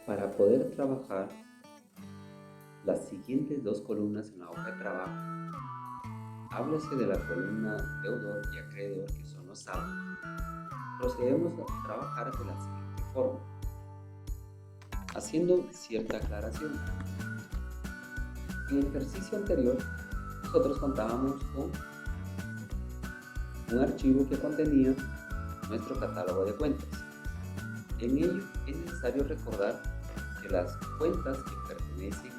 Para poder trabajar las siguientes dos columnas en la hoja de trabajo, háblese de la columna deudor y acreedor, que son los saldos. Procedemos a trabajar de la siguiente forma, haciendo cierta aclaración. En el ejercicio anterior, nosotros contábamos con un archivo que contenía nuestro catálogo de cuentas. En ello es necesario recordar que las cuentas que pertenecen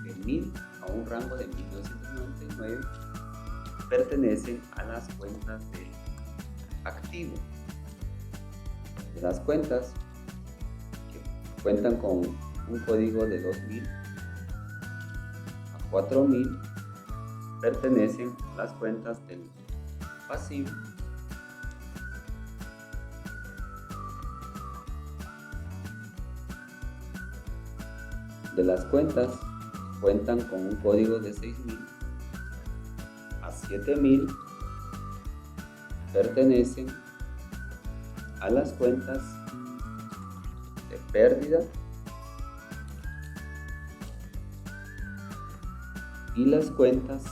de 1000 a un rango de 1999 pertenecen a las cuentas del activo. De las cuentas que cuentan con un código de 2000 a 4000 pertenecen a las cuentas del pasivo. De las cuentas que cuentan con un código de 6000 a 7000 pertenecen a las cuentas de pérdida y las cuentas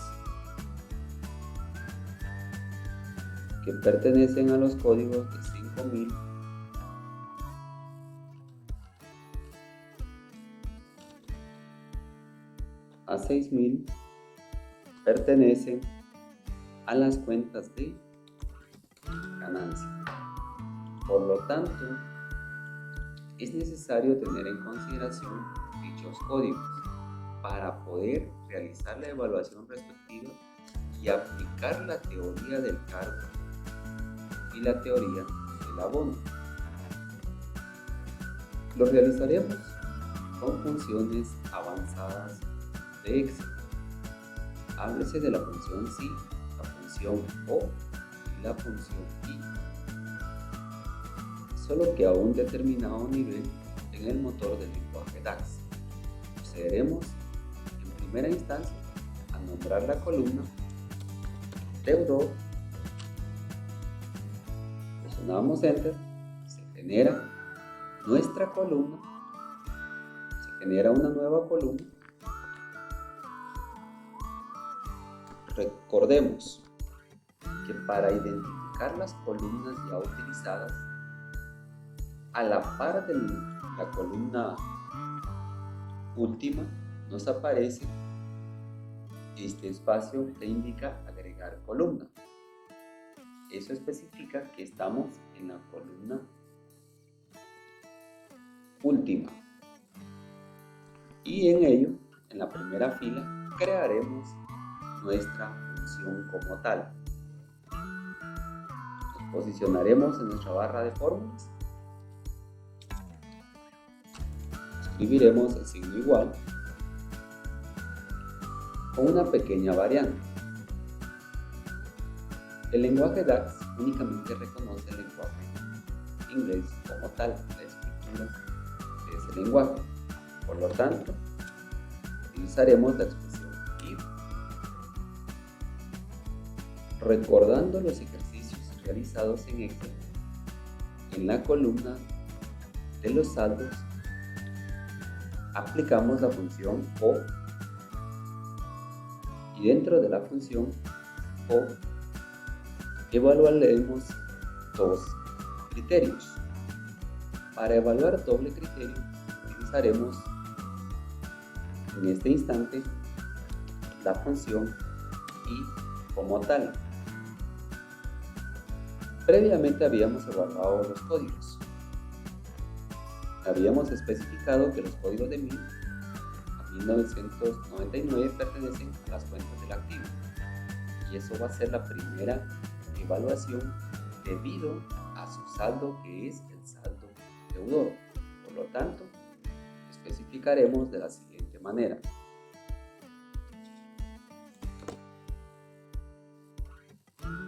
que pertenecen a los códigos de 5000 a 6000 pertenecen a las cuentas de ganancia. Por lo tanto, es necesario tener en consideración dichos códigos para poder realizar la evaluación respectiva y aplicar la teoría del cargo y la teoría del abono. Lo realizaremos con funciones avanzadas de Excel. Háblese de la función SI, la función O y la función I. Solo que a un determinado nivel en el motor del lenguaje DAX. Procederemos en primera instancia a nombrar la columna deudor. Presionamos Enter, se genera nuestra columna, se genera una nueva columna. Recordemos que para identificar las columnas ya utilizadas, a la par de la columna última nos aparece este espacio que indica agregar columna. Eso especifica que estamos en la columna última. Y en ello, en la primera fila, crearemos nuestra función como tal. Nos posicionaremos en nuestra barra de fórmulas. Escribiremos el signo igual con una pequeña variante. El lenguaje DAX únicamente reconoce el lenguaje inglés como tal, la escritura de ese lenguaje. Por lo tanto, utilizaremos la expresión if. Recordando los ejercicios realizados en Excel, en la columna de los saldos aplicamos la función O y dentro de la función O evaluaremos dos criterios. Para evaluar doble criterio utilizaremos en este instante la función I como tal. Previamente habíamos evaluado los códigos. Habíamos especificado que los códigos de 1000 a 1999 pertenecen a las cuentas del activo. Y eso va a ser la primera evaluación debido a su saldo, que es el saldo deudor. Por lo tanto, especificaremos de la siguiente manera.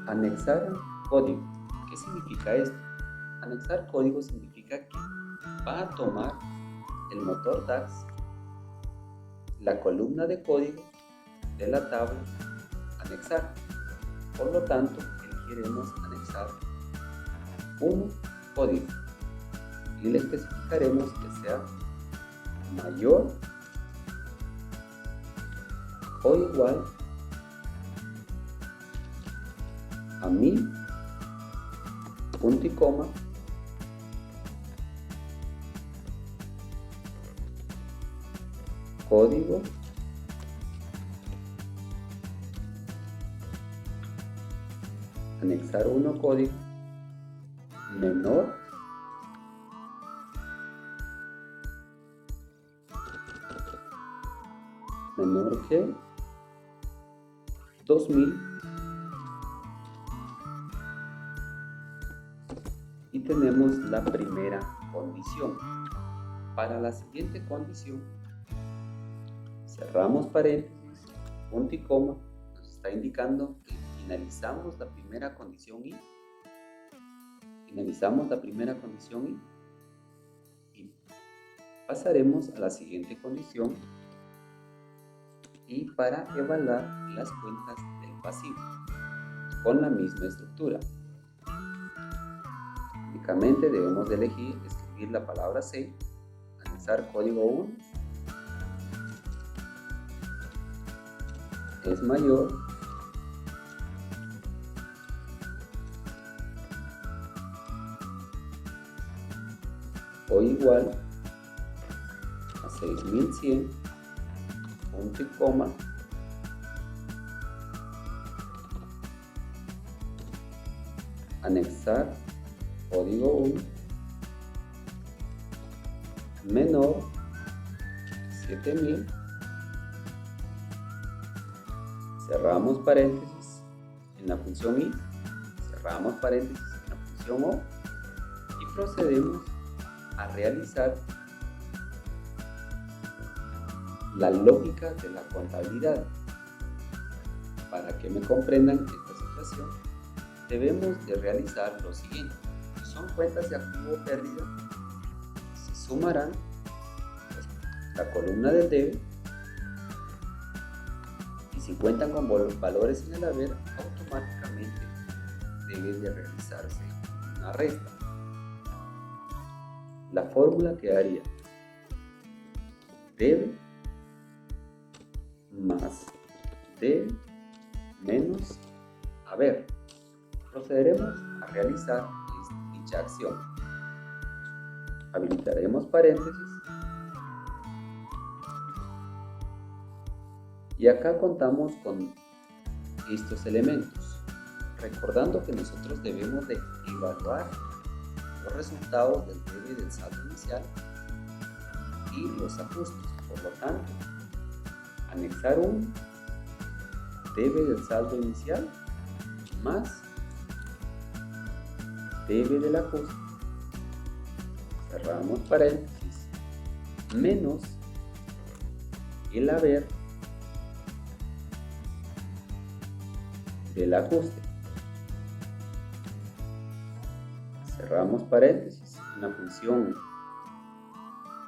Anexar código. ¿Qué significa esto? Anexar código significa que va a tomar el motor DAX la columna de código de la tabla anexar. Por lo tanto, elegiremos anexar un código y le especificaremos que sea mayor o igual a 1000, punto y coma, código anexar 1 código menor que 2000 y tenemos la primera condición. Para la siguiente condición cerramos paréntesis, punto y coma, nos está indicando que finalizamos la primera condición y pasaremos a la siguiente condición y para evaluar las cuentas del pasivo con la misma estructura. Únicamente debemos de elegir escribir la palabra C, anexar código 1 es mayor o igual a 6100, punto y coma, anexar código 1 menor 7000, cerramos paréntesis en la función i, cerramos paréntesis en la función o y procedemos a realizar la lógica de la contabilidad. Para que me comprendan esta situación, debemos de realizar lo siguiente. Si son cuentas de activo o pérdida, se sumarán la columna del debe y si cuentan con valores en el haber, automáticamente debe de realizarse una resta. La fórmula quedaría debe más debe menos haber. Procederemos a realizar dicha acción. Habilitaremos paréntesis y acá contamos con estos elementos, recordando que nosotros debemos de evaluar los resultados del debe del saldo inicial y los ajustes. Por lo tanto, anexar un debe del saldo inicial más debe del ajuste, cerramos paréntesis, menos el haber del ajuste, cerramos paréntesis. En la función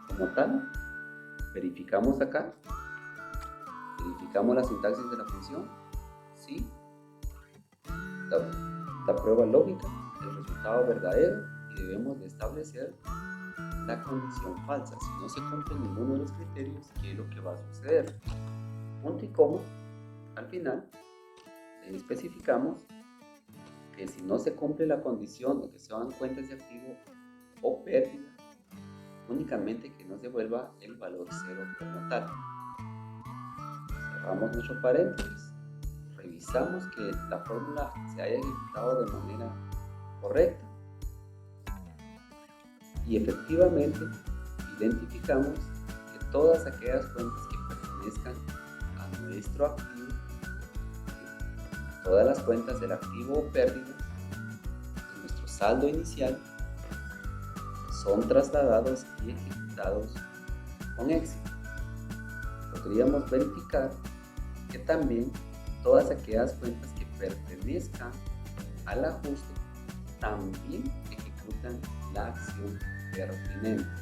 como tal, verificamos acá, verificamos la sintaxis de la función, sí, la prueba lógica, el resultado verdadero, y debemos de establecer la condición falsa. Si no se cumple ninguno de los criterios, ¿qué es lo que va a suceder? Punto y coma, al final especificamos que si no se cumple la condición de que sean cuentas de activo o pérdida, únicamente que nos devuelva el valor 0 como tal. Cerramos nuestro paréntesis, revisamos que la fórmula se haya ejecutado de manera correcta y efectivamente identificamos que todas aquellas cuentas que pertenezcan a nuestro activo, todas las cuentas del activo o pérdida de nuestro saldo inicial son trasladados y ejecutados con éxito. Podríamos verificar que también todas aquellas cuentas que pertenezcan al ajuste también ejecutan la acción pertinente.